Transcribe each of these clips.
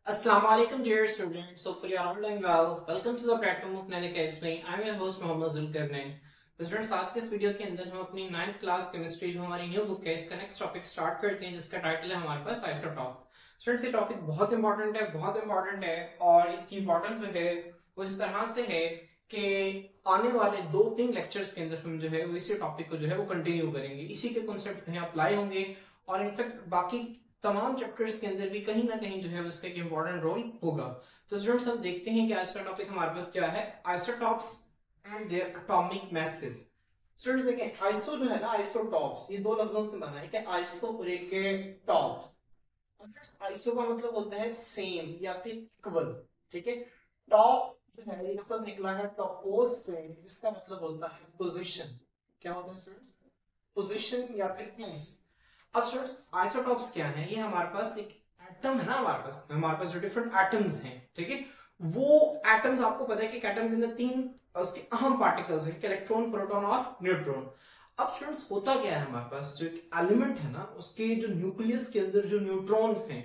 Assalamualaikum dear students, hopefully you are all doing well. Welcome to the platform of Nanik Academy. I'm your host Mohammad Zulqarnain. तो students आज के इस video के अंदर हम अपनी 9th क्लास केमिस्ट्री जो हमारी न्यू बुक है इसका नेक्स्ट टॉपिक स्टार्ट करते हैं जिसका टाइटल है हमारे पास आइसोटॉप्स। स्टूडेंट्स ये टॉपिक बहुत इंपॉर्टेंट है और इसकी इंपॉर्टेंस जो है वो इस तरह से है कि आने वाले 2-3 लेक्चर्स के अंदर हम जो है वो इसी टॉपिक को जो है वो कंटिन्यू करेंगे, इसी के कॉन्सेप्ट्स जो है अप्लाई होंगे और इनफैक्ट बाकी तमाम चैप्टर्स के अंदर भी कहीं ना कहीं जो है उसका एक इंपॉर्टेंट रोल होगा। तो स्टूडेंट्स हम देखते हैं कि आज का टॉपिक हमारे पास क्या है, isotopes and their atomic masses. Students देखें आइसो जो है ना, आइसोटॉप्स ये दो लफ्जों से बना है कि आइसो और एक टॉप। आइसो का मतलब होता है सेम या फिर इक्वल, ठीक है। टॉप जो है ये लफ्ज निकला है टॉपोस से, इसका मतलब होता है पोजीशन। क्या होता है स्टूडेंट्स? पोजीशन या फिर प्लेस। अब स्टूडेंट्स आइसोटॉप्स क्या है? ये हमारे पास एक एटम है ना, हमारे पास जो डिफरेंट एटम्स हैं, ठीक है। वो एटम्स आपको पता है कि एटम के अंदर 3 उसके अहम पार्टिकल्स हैं, इलेक्ट्रॉन, प्रोटॉन और न्यूट्रॉन। अब स्टूडेंट्स होता क्या है, हमारे पास जो एक एलिमेंट है ना उसके जो न्यूक्लियस के अंदर जो न्यूट्रॉन्स हैं,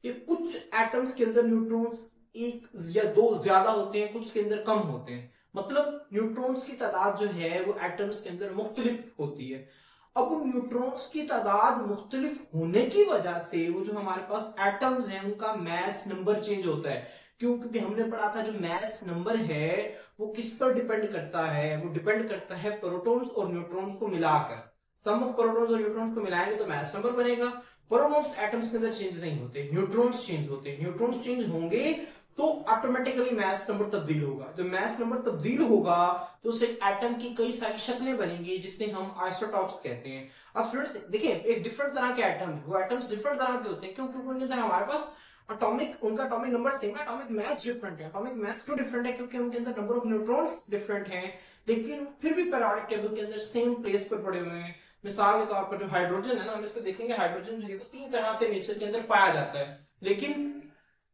ये कुछ एटम्स के अंदर न्यूट्रॉन्स 1 या 2 ज्यादा होते हैं, कुछ के अंदर कम होते हैं। मतलब न्यूट्रॉन्स की तादाद जो है वो एटम्स के अंदर मुख्तलिफ होती है। अब उन न्यूट्रॉन्स की तादाद मुख्तलिफ होने की वजह से वो जो हमारे पास एटम्स हैं उनका मैस नंबर चेंज होता है। क्यों? क्योंकि हमने पढ़ा था जो मैस नंबर है वो किस पर डिपेंड करता है, वो डिपेंड करता है प्रोटॉन्स और न्यूट्रॉन्स को मिलाकर। सम ऑफ प्रोटॉन्स और न्यूट्रॉन्स को मिलाएंगे तो मैस नंबर बनेगा। प्रोटॉन्स एटम्स के अंदर चेंज नहीं होते, न्यूट्रॉन्स चेंज होते हैं। न्यूट्रॉन्स चेंज होंगे तो ऑटोमेटिकली मैस नंबर तब्दील होगा। जब मैस नंबर तब्दील होगा तो उस एटम की कई सारी शक्लें बनेंगी जिससे हम आइसोटॉप्स कहते हैं। अब स्टूडेंट्स देखिए एक डिफरेंट तरह के एटम है, वो एटम्स डिफरेंट तरह के होते हैं। क्यों? क्योंकि उनके अंदर हमारे पास उनका एटॉमिक नंबर सेम है, एटॉमिक मास डिफरेंट है। एटॉमिक मास क्यों डिफरेंट है? क्योंकि उनके अंदर नंबर ऑफ न्यूट्रॉन्स डिफरेंट हैं, लेकिन फिर भी पीरियोडिक टेबल के अंदर सेम प्लेस पर पड़े हुए हैं। मिसाल के तौर पर जो हाइड्रोजन है ना, हम इसको देखेंगे, हाइड्रोजन जो है वो 3 तरह से नेचर के अंदर पाया जाता है, लेकिन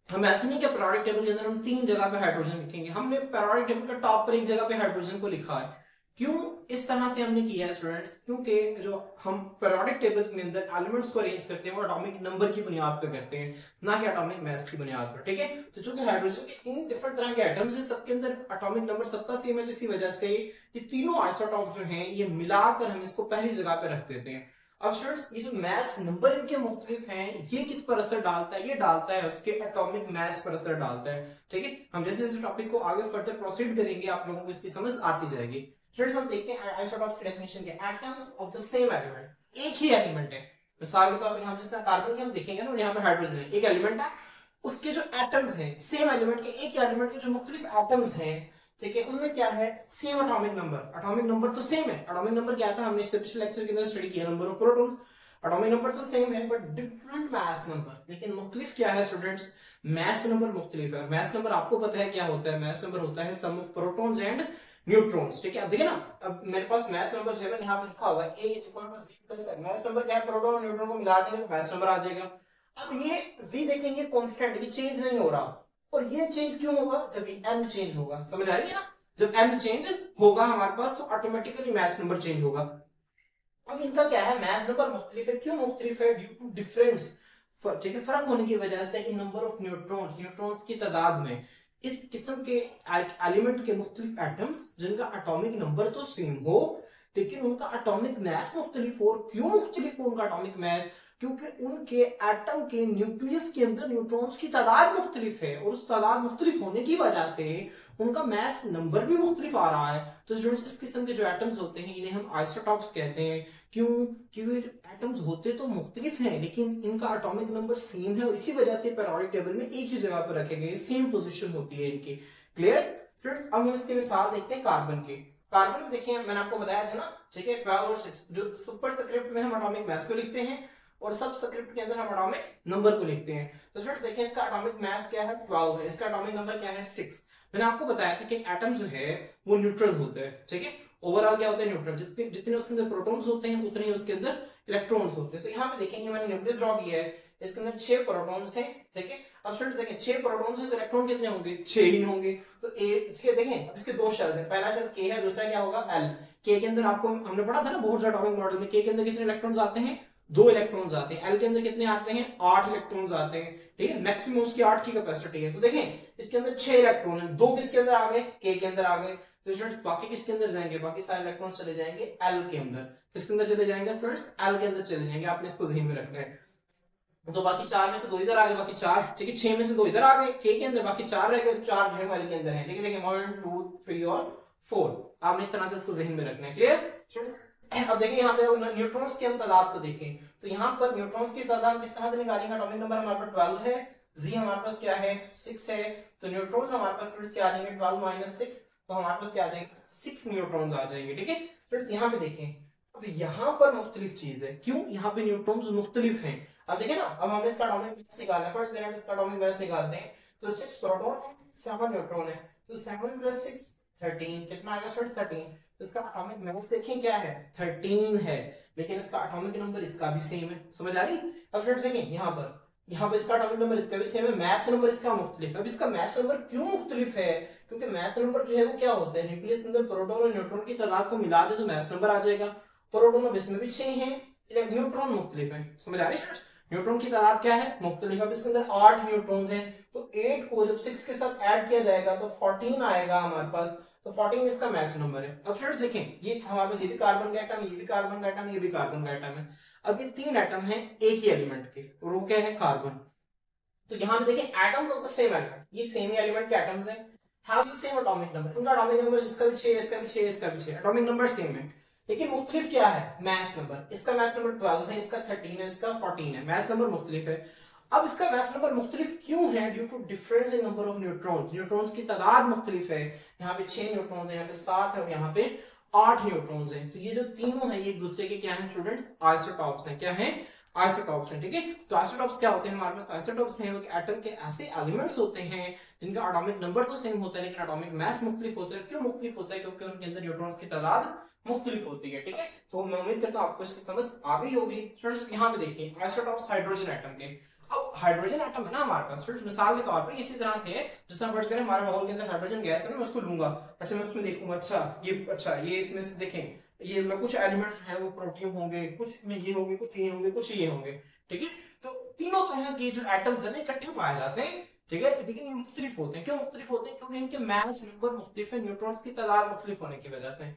हम ऐसे नहीं कि पीरियोडिक टेबल के अंदर हम 3 जगह पे हाइड्रोजन लिखेंगे। हमने पीरियोडिक टेबल का टॉप पर एक जगह पे हाइड्रोजन को लिखा है। क्यों इस तरह से हमने किया है स्टूडेंट्स? क्योंकि जो हम पीरियोडिक टेबल के अंदर एलिमेंट्स को अरेंज करते हैं वो एटॉमिक नंबर की बुनियाद पर करते हैं, ना कि एटॉमिक मास की बुनियाद पर, ठीक है। तो चूंकि हाइड्रोजन के 3 डिफरेंट तरह के एटम्स हैं, सबके अंदर एटॉमिक नंबर सबका सेम है, तो इसी वजह से ये तीनों आइसोटॉप्स जो हैं ये मिलाकर हम इसको पहली जगह पे रख देते हैं। अब स्टूडेंट्स ये जो मैस नंबर इनके मुख्तलिफ हैं, ये किस पर असर डालता है? ये डालता है उसके एटॉमिक मास पर असर डालता है, ठीक है। हम जैसे जैसे टॉपिक को आगे फर्दर प्रोसीड करेंगे आप लोगों को इसकी समझ आती जाएगी। स्टूडेंट्स हम देखते हैं आइसोटॉप्स की डेफिनेशन क्या है। Atoms of the same element, एक ही एलिमेंट है। मिसाल के तौर पर हम जिस तरह कार्बन की हम देखेंगे ना, यहाँ पे हाइड्रोजन है, एक एलिमेंट है, उसके जो एटम्स हैं सेम एलिमेंट के, एक एलिमेंट के जो मुख्तलिफ एटम्स हैं, ठीक है, उनमें क्या है? Same atomic number. Atomic number तो सेम है। एटॉमिक नंबर क्या था? हमने इससे पिछले लेक्चर के अंदर स्टडी किया, number of protons. Atomic number तो सेम है बट डिफरेंट मास नंबर। लेकिन मुख्तलिफ क्या है स्टूडेंट्स? मास नंबर मुख्तलिफ है। मास नंबर आपको पता है क्या होता है? मास नंबर होता है सम ऑफ प्रोटॉन्स एंड न्यूट्रॉन्स, ठीक है। अब देखिए ना, अब मेरे पास मास नंबर जो है मैंने यहाँ पे लिखा हुआ है a = z। मास नंबर क्या है? प्रोटॉन और न्यूट्रॉन को मिला देंगे तो मास नंबर आ जाएगा। अब ये z देखेंगे कांस्टेंट, ये चेंज नहीं हो रहा। और ये चेंज क्यों होगा? जब ये n चेंज होगा, समझ आ रही है ना? जब n चेंज होगा हमारे पास तो ऑटोमेटिकली मास नंबर चेंज होगा। अब इनका क्या है? मास नंबर मुख्तलिफ है। क्यों मुख्तलिफ है? ड्यू टू डिफरेंस, ठीक है, फर्क होने की वजह से इन नंबर ऑफ न्यूट्रॉन्स की तादाद में। इस किस्म के एलिमेंट के मुख्तलिफ एटम्स जिनका एटॉमिक नंबर तो सेम हो लेकिन उनका एटॉमिक मास मुख्तलिफ हो। क्यों मुख्तलिफ हो उनका एटॉमिक मास? क्योंकि उनके एटम के न्यूक्लियस के अंदर न्यूट्रॉन्स की तादाद मुख्तलिफ है और उस तादाद मुख्तलिफ होने की वजह से उनका मास नंबर भी मुख्तलिफ आ रहा है। तो स्टूडेंट्स इस किस्म के जो एटम्स होते हैं इन्हें हम आइसोटॉप्स कहते हैं। क्यों? क्योंकि एटम्स होते तो मुख्तलिफ हैं लेकिन इनका एटॉमिक नंबर सेम है और इसी वजह से पीरियोडिक टेबल में एक ही जगह पर रखे गए, सेम पोजीशन होती है इनकी। Clear friends? अब हम इसके मिसाल देखते हैं कार्बन के। कार्बन में देखिए मैंने आपको बताया था ना, ठीक है, 12 और 6 जो सुपर स्क्रिप्ट में हम एटॉमिक मास को लिखते हैं और सब स्क्रिप्ट के अंदर हम एटॉमिक नंबर को लिखते हैं। तो फ्रेंड्स देखिए इसका एटॉमिक मास क्या है? 12 है। इसका एटॉमिक नंबर क्या है? 6। मैंने आपको बताया था कि एटम जो है वो न्यूट्रल होता है, ठीक है। ओवरऑल क्या होता है? न्यूट्रल। जितने उसके अंदर प्रोटॉन्स होते हैं उतने ही उसके अंदर इलेक्ट्रॉन्स होते हैं। तो यहाँ पे देखेंगे मैंने न्यूक्लियस ड्रॉ किया है, इसके अंदर 6 प्रोटॉन्स हैं, ठीक है। अब स्टूडेंट्स देखें 6 प्रोटॉन्स हैं तो इलेक्ट्रॉन कितने होंगे? 6 ही होंगे। तो ए, ठीक है, देखें अब इसके 2 शेल्स हैं, पहला शेल K है, दूसरा क्या होगा? L। K के अंदर आपको हमने पढ़ा था ना बहुत एटॉमिक मॉडल में, K के अंदर कितने इलेक्ट्रॉन्स आते हैं? 2 इलेक्ट्रॉन्स आते हैं, एल के अंदर कितने आते हैं 8 इलेक्ट्रॉन्स आते हैं, ठीक है, मैक्सिमम उसकी 8 की कैपेसिटी है। तो देखें इसके अंदर 6 इलेक्ट्रॉन है, 2 किसके अंदर आ गए के के अंदर आ गए, तो स्टूडेंट्स बाकी किसके अंदर जाएंगे, बाकी सारे इलेक्ट्रॉन चले जाएंगे एल के अंदर, किसके अंदर चले जाएंगे स्टूडेंट्स एल के अंदर चले जाएंगे, आपने इसको ध्यान में रखना है। तो बाकी 4 में से 2 इधर आ गए, बाकी 4, ठीक है 6 में से 2 इधर आ गए के अंदर, बाकी 4 रह गए, 4 जो है एल के अंदर है, ठीक है, देखिए 1 2 3 और 4, आपने इस तरह से इसको ध्यान में रखना है, क्लियर। अब देखिए यहाँ पे न्यूट्रॉन्स की हम तादाद को देखें, तो यहाँ पर न्यूट्रॉन्स की तादाद किस तरह से निकालेंगे, एटॉमिक नंबर हमारे पास 12 है, जी हमारे पास क्या है 6 है, तो न्यूट्रॉन्स हमारे पास फ्रेंड्स क्या आ जाएंगे 12 माइनस 6, तो हमारे पास क्या आ जाएगा 6 न्यूट्रॉन्स आ जाएंगे, ठीक है फ्रेंड्स। यहाँ पे देखें तो यहाँ पर मुख्तलिफ चीज है, क्यों यहाँ पे न्यूट्रॉन्स मुख्तलिफ हैं। अब देखिए ना, अब हमें इसका एटॉमिक मास निकालना है, फर्स्ट लेट इसका एटॉमिक मास निकालते हैं, तो 6 प्रोटॉन है 7 न्यूट्रॉन है, तो 7 प्लस 6 13, कितना आएगा स्टूडेंट्स 13, तो इसका एटॉमिक मास देखें क्या है 13 है, लेकिन इसका एटॉमिक नंबर इसका भी सेम है, समझ आ रही। अब स्टूडेंट्स देखें यहाँ पर इसका एटॉमिक नंबर इसका भी सेम है, मास नंबर इसका मुख्तलिफ है। अब इसका मास नंबर क्यों मुख्तलिफ है, क्योंकि मास नंबर जो है वो क्या होता है, न्यूक्लियस के अंदर प्रोटॉन और न्यूट्रॉन की तादाद को मिला दे तो मास नंबर आ जाएगा, प्रोटॉन अब इसमें भी 6 हैं, न्यूट्रॉन मुख्तलिफ है, समझ आ रही है। न्यूट्रॉन की तादाद क्या है मुख्तलिफ, अब इसके अंदर 8 न्यूट्रॉन्स हैं, तो 8 को जब 6 के साथ ऐड किया जाएगा तो 14 आएगा हमारे पास, तो 14 इसका मास नंबर है। अब स्टूडेंट्स देखें ये हमारे पास ये भी कार्बन का एटम, ये भी कार्बन का एटम, ये भी कार्बन का एटम है, अब ये 3 एटम है एक ही एलिमेंट के, और वो क्या है कार्बन। तो यहाँ पे देखें atoms of the same element, ये सेम ही एलिमेंट के एटम्स हैं, have the same atomic number, उनका एटॉमिक नंबर इसका भी 6 इसका भी 6 इसका भी 6, एटॉमिक नंबर सेम है, लेकिन मुख्तलिफ क्या है मास नंबर, इसका मास नंबर 12 है, इसका 13 है, इसका 14 है, मास नंबर मुख्तलिफ है। अब इसका मास नंबर मुख्तलिफ क्यों है, due to difference in number of neutrons, neutrons की तादाद मुख्तलिफ है, यहाँ पे 6 न्यूट्रॉन्स है, यहाँ पे 7 है और यहाँ पे 8 न्यूट्रॉन्स हैं, तो ये जो तीनों हैं ये एक दूसरे के क्या हैं स्टूडेंट्स आइसोटॉप्स हैं, क्या हैं आइसोटॉप्स हैं, ठीक है। तो आइसोटॉप्स क्या होते हैं हमारे पास, आइसोटॉप्स हैं वो एटम के ऐसे एलिमेंट्स होते हैं जिनका एटॉमिक नंबर तो सेम होता है लेकिन एटॉमिक मास मुख्तलिफ होता है। क्यों मुख्तलिफ होता है, क्योंकि उनके अंदर न्यूट्रॉन्स की तादाद मुख्तलिफ होती है, ठीक है। तो मैं उम्मीद करता हूं आपको इसकी समझ आ गई होगी। स्टूडेंट्स यहाँ पे देखिए आइसोटॉप्स हाइड्रोजन एटम के, अब हाइड्रोजन एटम है ना हमारे पास स्टूडेंट्स, मिसाल के तौर पर इसी तरह से है जैसा फर्ज करें हमारे माहौल के अंदर हाइड्रोजन गैस है ना, मैं उसको लूंगा, अच्छा मैं उसमें देखूंगा, अच्छा ये इसमें से देखें ये मैं कुछ एलिमेंट्स हैं वो प्रोटीन होंगे, कुछ में ये होंगे, कुछ ये होंगे, कुछ ये होंगे, ठीक है। तो तीनों तरह के जो एटम्स है ना इकट्ठे पाए जाते हैं, ठीक है, लेकिन ये मुख्तलिफ होते हैं। क्यों मुख्तलिफ होते हैं, क्योंकि इनके मास नंबर मुख्तलिफ है, न्यूट्रॉन्स की तादाद मुख्तलिफ होने की वजह से।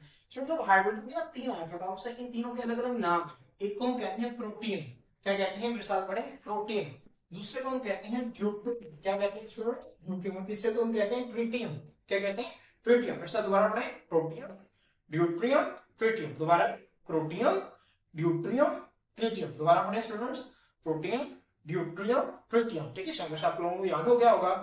हाइड्रोजन के ना 3 आइसोटॉप्स हैं, इन तीनों के अलग अलग नाम है, एक को हम कहते हैं प्रोटीन, क्या कहते हैं मिसाल पढ़े प्रोटीन, दूसरे को हम कहते हैं ड्यूटेरियम, क्या कहते हैं स्टूडेंट्स ड्यूटेरियम, तीसरे को हम कहते हैं ट्रिटियम, क्या कहते हैं ट्रिटियम। फिर से दोबारा पढ़े प्रोटियम ड्यूटेरियम ट्रिटियम, दोबारा प्रोटियम ड्यूटेरियम ट्रिटियम, दोबारा पढ़े स्टूडेंट्स प्रोटियम ड्यूटेरियम ट्रिटियम, ठीक है। शायद आप लोगों को याद हो गया होगा।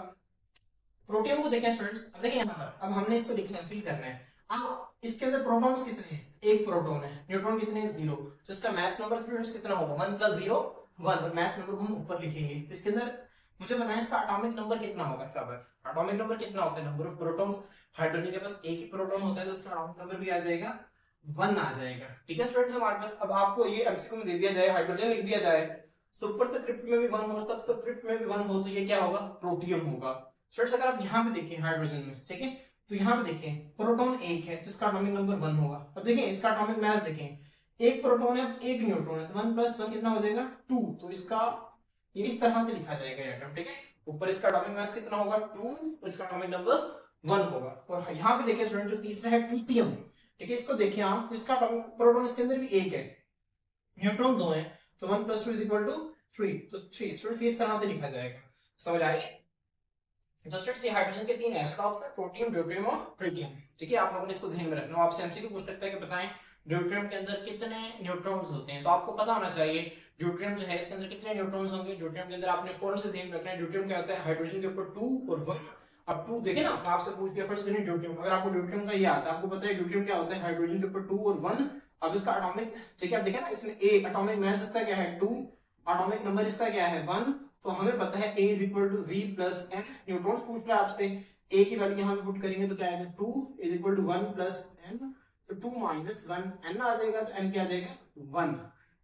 प्रोटियम को देखें स्टूडेंट्स, अब देखिए यहाँ पर अब हमने इसको लिखना फिल करना है। अब इसके अंदर प्रोटॉन्स कितने हैं, एक प्रोटॉन है, न्यूट्रॉन कितने हैं 0, तो इसका मास नंबर स्टूडेंट्स कितना होगा 1 + 0 1, तो मास नंबर को हम ऊपर लिखेंगे। इसके अंदर मुझे बताएं इसका एटॉमिक नंबर कितना होगा, बराबर एटॉमिक नंबर कितना होता है, नंबर ऑफ प्रोटॉन्स, हाइड्रोजन के पास एक ही प्रोटॉन होता है तो उसका एटॉमिक नंबर भी आ जाएगा 1 आ जाएगा, ठीक है स्टूडेंट्स। हमारे पास अब आपको ये एमसीक्यू में दे दिया जाए, हाइड्रोजन लिख दिया जाए, सुपरस्क्रिप्ट में भी 1 हो, सबस्क्रिप्ट में भी 1 हो, तो ये क्या होगा प्रोटियम होगा। स्टूडेंट्स अगर आप यहाँ पे देखें हाइड्रोजन में, ठीक है, तो यहाँ पे देखें प्रोटॉन 1 है तो इसका एटॉमिक नंबर 1 होगा। अब देखें इसका एटॉमिक मास देखें, एक प्रोटॉन है एक न्यूट्रॉन है, तो 1 + 1 कितना हो जाएगा 2, तो इसका ये इस तरह से लिखा जाएगा एटम, ठीक है। ऊपर इसका एटॉमिक मास कितना होगा 2, और इसका एटॉमिक नंबर 1 होगा। और यहाँ पे देखिए स्टूडेंट जो तीसरा है ट्रिटियम, ठीक है, इसको देखिए आप, तो इसका प्रोटॉन इसके अंदर भी 1 है, न्यूट्रॉन 2 है, तो 1 + 2 = 3, तो 3 स्टूडेंट्स इस तरह से लिखा जाएगा, समझ आ रही है। तो स्टूडेंट्स ये हाइड्रोजन के 3 आइसोटॉप्स हैं, प्रोटियम ड्यूटेरियम और ट्रिटियम, ठीक है। आप लोगों ने इसको ध्यान में रखना है, आपसे एमसीक्यू पूछ सकता है कि बताएं ड्यूटेरियम के अंदर कितने न्यूट्रॉन्स होते हैं, तो आपको पता होना चाहिए ड्यूटेरियम जो है इसके अंदर कितने न्यूट्रॉन्स होंगे। ड्यूटेरियम के अंदर आपने फौरन से ध्यान रखना है, ड्यूटेरियम क्या होता है हाइड्रोजन के ऊपर 2 और 1। अब 2 देखे ना, आपसे पूछ दिया फर्स्ट करें ड्यूटेरियम, अगर आपको ड्यूटेरियम का ये आता है, आपको पता है ड्यूटेरियम क्या होता है हाइड्रोजन के ऊपर 2 और 1। अब इसका एटॉमिक, ठीक है, आप देखें ना इसमें ए एटॉमिक मास इसका क्या है 2, एटॉमिक नंबर इसका क्या है 1, तो हमें पता है A = G + n, न्यूट्रॉन्स पूछ रहा है आपसे, A की वैल्यू यहाँ पे पुट करेंगे तो क्या आएगा 2 = 1 + n, तो 2 - 1 n आ जाएगा, तो n क्या आ जाएगा 1,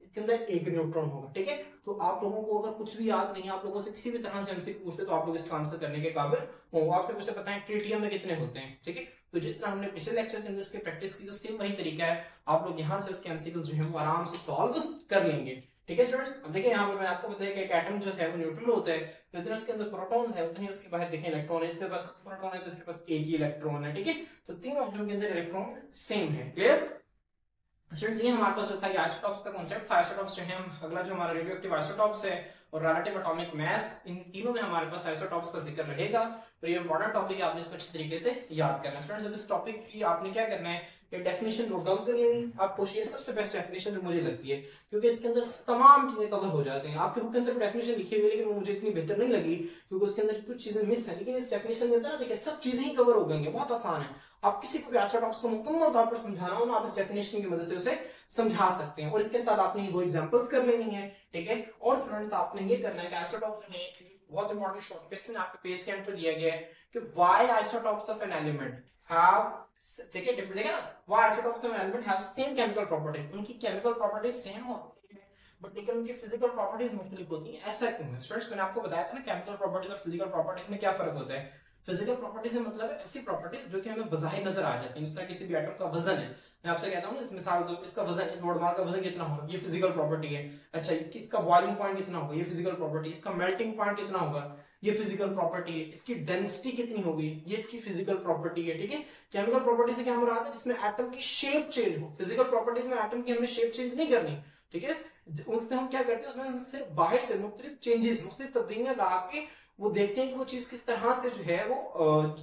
इसके अंदर एक न्यूट्रॉन होगा, ठीक है। तो आप लोगों को अगर कुछ भी याद नहीं है, आप लोगों से किसी भी तरह से एमसीक्यू पूछते तो आप लोग इसका आंसर करने के काबिल होंगे। आप फिर मुझे पता है ट्रिटियम में कितने होते हैं, ठीक है। तो जिस तरह हमने पिछले लेक्चर के अंदर इसकी प्रैक्टिस की, तो सेम वही तरीका है, आप लोग यहाँ से इसके एमसीक्यूज जो है वो आराम से सॉल्व कर लेंगे, ठीक है स्टूडेंट्स, अब देखिए यहाँ पर मैंने आपको बताया कि एक एटम जो है वो न्यूट्रल होता है, तो जितना उसके अंदर प्रोटॉन है उतनी उसके बाहर देखिए इलेक्ट्रॉन है, इसके पास प्रोटॉन है तो इसके पास एक ही इलेक्ट्रॉन है। ठीक है, तो तीनों एटम के अंदर इलेक्ट्रॉन सेम है। क्लियर स्टूडेंट्स, ये हमारे पास होता है आइसोटॉप्स का कांसेप्ट था। आइसोटॉप्स जो है हम अगला जो हमारा रेडियोएक्टिव आइसोटॉप्स है और रिलेटिव एटॉमिक मास, इन तीनों में हमारे पास आइसोटॉप्स का जिक्र रहेगा। और ये इंपॉर्टेंट टॉपिक है, आपने इसको अच्छे तरीके से याद करना है। फ्रेंड्स, अब इस टॉपिक की आपने क्या करना है, ये डेफिनेशन नोट डाउन कर लेनी। आप पूछिए सबसे बेस्ट डेफिनेशन जो मुझे लगती है, क्योंकि इसके अंदर तमाम चीजें कवर हो जाती हैं। आपके बुक के अंदर डेफिनेशन लिखी हुई है लेकिन वो मुझे इतनी बेहतर नहीं लगी क्योंकि उसके अंदर कुछ चीजें मिस है, लेकिन इस डेफिनेशन में ना देखिए सब चीजें ही कवर हो गई, बहुत आसान है। आप किसी को भी आइसोटॉप्स को मुकम्मल तौर पर समझाना हो ना, आप इस डेफिनेशन की मदद से उसे समझा सकते हैं। और इसके साथ आपने दो एग्जांपल्स कर लेनी है। ठीक है, और स्टूडेंट्स आपने ये करना है कि आइसोटॉप्स में बहुत इंपॉर्टेंट शॉर्ट क्वेश्चन आपके पेज के एंड पर दिया गया है कि why isotopes of an element have, ठीक है, देखिए ना, why isotopes of an element have same chemical properties, उनकी केमिकल प्रॉपर्टीज सेम होती है बट लेकिन उनकी फिजिकल प्रॉपर्टीज मुख्तलिफ होती हैं। ऐसा क्यों है स्टूडेंट्स? मैंने आपको बताया था ना केमिकल प्रॉपर्टीज और फिजिकल प्रॉपर्टीज में क्या फर्क होता है। फिजिकल प्रॉपर्टी से मतलब है ऐसी प्रॉपर्टीज जो कि हमें बज़ाहिर नजर आ जाती हैं, जिस तरह किसी भी एटम का वजन है। मैं आपसे कहता हूं इस मिसाल के तौर पर इसका वजन, इस बोर्ड मार का वजन कितना होगा, ये फिजिकल प्रॉपर्टी है। अच्छा, इसका बॉइलिंग पॉइंट कितना होगा, ये फिजिकल प्रॉपर्टी। इसका मेल्टिंग पॉइंट कितना होगा, ये फिजिकल प्रॉपर्टी है। इसकी डेंसिटी कितनी होगी, ये इसकी फिजिकल प्रॉपर्टी है। ठीक है, केमिकल प्रॉपर्टी से क्या मुराद है, जिसमें एटम की शेप चेंज हो। फिजिकल प्रॉपर्टीज में एटम की हमने शेप चेंज नहीं करनी। ठीक है, उसमें हम क्या करते हैं, उसमें सिर्फ बाहर से मुख्तलिफ चेंजेस, मुख्तलिफ तब्दीलियां ला के वो देखते हैं कि वो चीज किस तरह से जो है वो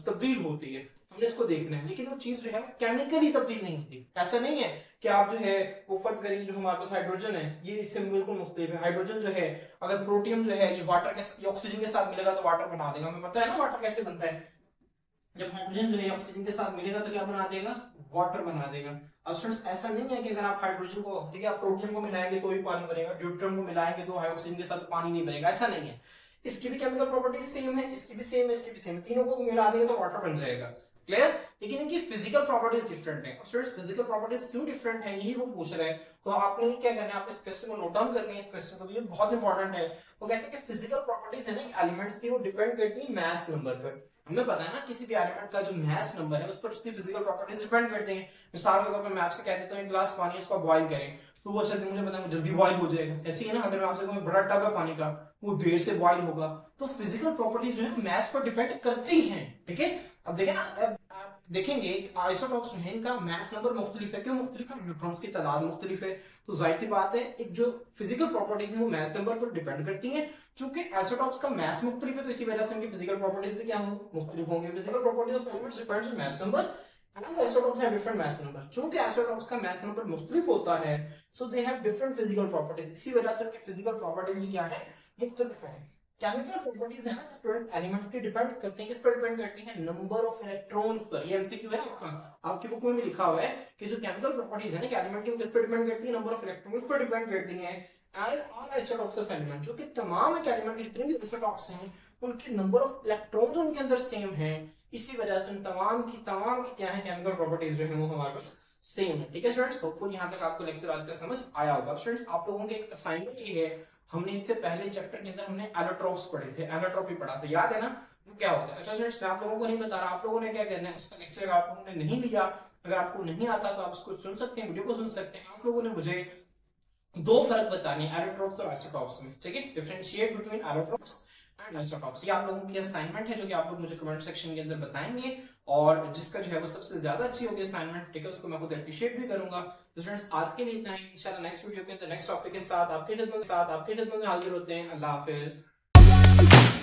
तब्दील होती है, हमने इसको देखना है। लेकिन वो चीज जो है वो केमिकली तब्दील नहीं होती। ऐसा नहीं है कि आप जो है वो फर्ज करेंगे जो हमारे पास हाइड्रोजन है ये इससे बिल्कुल मुख्तलिफ है। हाइड्रोजन जो है अगर प्रोटियम जो है ये वाटर के ऑक्सीजन के साथ मिलेगा तो वाटर बना देगा। हमें पता है ना वाटर कैसे बनता है, जब हाइड्रोजन जो है ऑक्सीजन के साथ मिलेगा तो क्या बना देगा, वाटर बना देगा। अब स्टूडेंट्स ऐसा नहीं है कि अगर आप हाइड्रोजन को, ठीक है, आप प्रोटियम को मिलाएंगे तो ही पानी बनेगा, ड्यूट्रियम को मिलाएंगे तो ऑक्सीजन के साथ पानी नहीं बनेगा, ऐसा नहीं है। इसकी भी केमिकल प्रॉपर्टीज सेम है, इसकी भी सेम है, इसकी भी सेम है, तीनों को मिला देंगे तो वाटर बन जाएगा। क्लियर? लेकिन इनकी फिजिकल प्रॉपर्टीज डिफरेंट है। स्टूडेंट्स, फिजिकल प्रॉपर्टीज क्यों डिफरेंट है यही वो पूछ रहे हैं। तो आपने क्या करना है, आप इस क्वेश्चन को नोट डाउन करनी है। इस क्वेश्चन को भी बहुत इंपॉर्टेंट है। वो कहते हैं कि फिजिकल प्रॉपर्टीज है ना एलिमेंट्स की, वो डिपेंड करती है मास नंबर पर। हमें पता है ना किसी भी एलिमेंट का जो मास नंबर है उस पर उसकी फिजिकल प्रॉपर्टीज डिपेंड करते हैं। मिसाल के तौर पर मैं आपसे कह देता हूं एक गिलास पानी इसको बॉइल करें तो वो अच्छा मुझे पता है जल्दी बॉइल हो जाएगा। ऐसे ही है ना, अगर मैं आपसे कहूं बड़ा टब है पानी का वो देर से बॉइल होगा। तो फिजिकल प्रॉपर्टीज जो है मास पर डिपेंड करती हैं। ठीक है, अब देखें ना, अब आप देखेंगे आइसोटॉप्स हैं इनका मास नंबर मुख्तलिफ है। क्यों मुख्तलिफ है? न्यूट्रॉन्स की तादाद मुख्तलिफ है। तो जाहिर सी बात है एक जो फिजिकल प्रॉपर्टीज है वो मास नंबर पर डिपेंड करती है। चूंकि आइसोटॉप्स का मास मुख्तलिफ है तो इसी वजह से उनकी फिजिकल प्रॉपर्टीज भी क्या मुख्तलिफ होंगे। Physical properties of elements depends on mass number and isotopes have different mass number। चूंकि isotopes का mass number मुख्तलिफ होता है so they have different physical properties। इसी वजह से उनकी physical properties भी क्या है, मुख्तलिफ है। केमिकल प्रॉपर्टीज है ना स्टूडेंट एलिमेंट्स की डिपेंड करती है, किस पर डिपेंड करती है, नंबर ऑफ इलेक्ट्रॉन्स पर। ये एमसीक्यू है आपका, आपकी बुक में भी लिखा हुआ है कि जो केमिकल प्रॉपर्टीज है ना एलिमेंट की, किस पर डिपेंड करती है, नंबर ऑफ इलेक्ट्रॉन्स पर डिपेंड करती है। ऑल आइसोटॉप्स ऑफ एलिमेंट, जो कि तमाम एक एलिमेंट के जितने भी आइसोटॉप्स हैं उनके नंबर ऑफ इलेक्ट्रॉन्स उनके अंदर सेम है। इसी वजह से तमाम की क्या है केमिकल प्रॉपर्टीज जो है वो हमारे पास सेम है। ठीक है स्टूडेंट्स, होपफुली यहाँ तक आपको लेक्चर आज का समझ आया होगा। स्टूडेंट्स, आप लोगों के एक असाइनमेंट ये है, हमने इससे पहले चैप्टर के अंदर हमने एलोट्रोप्स पढ़े थे, एलोट्रोपी पढ़ा था, याद है ना, वो क्या होता है। अच्छा स्टूडेंट्स, मैं आप लोगों को नहीं बता रहा, आप लोगों ने क्या करना है, उसका लेक्चर आप लोगों ने नहीं लिया, अगर आपको नहीं आता तो आप उसको सुन सकते हैं, वीडियो को सुन सकते हैं। आप लोगों ने मुझे दो फर्क बताने एलोट्रोप्स और आइसोटॉप्स में। ठीक है, differentiate between allotropes and isotopes. ये आप लोगों की असाइनमेंट है जो कि आप लोग मुझे कमेंट सेक्शन के अंदर बताएंगे, और जिसका जो है वो सबसे ज्यादा अच्छी होगी असाइनमेंट, ठीक है, उसको मैं खुद अप्रिशिएट भी करूंगा। तो फ्रेंड्स, आज के लिए इतना ही। इंशाल्लाह नेक्स्ट वीडियो के अंदर नेक्स्ट टॉपिक के साथ आपके खिदमत में हाजिर होते हैं। अल्लाह हाफिज।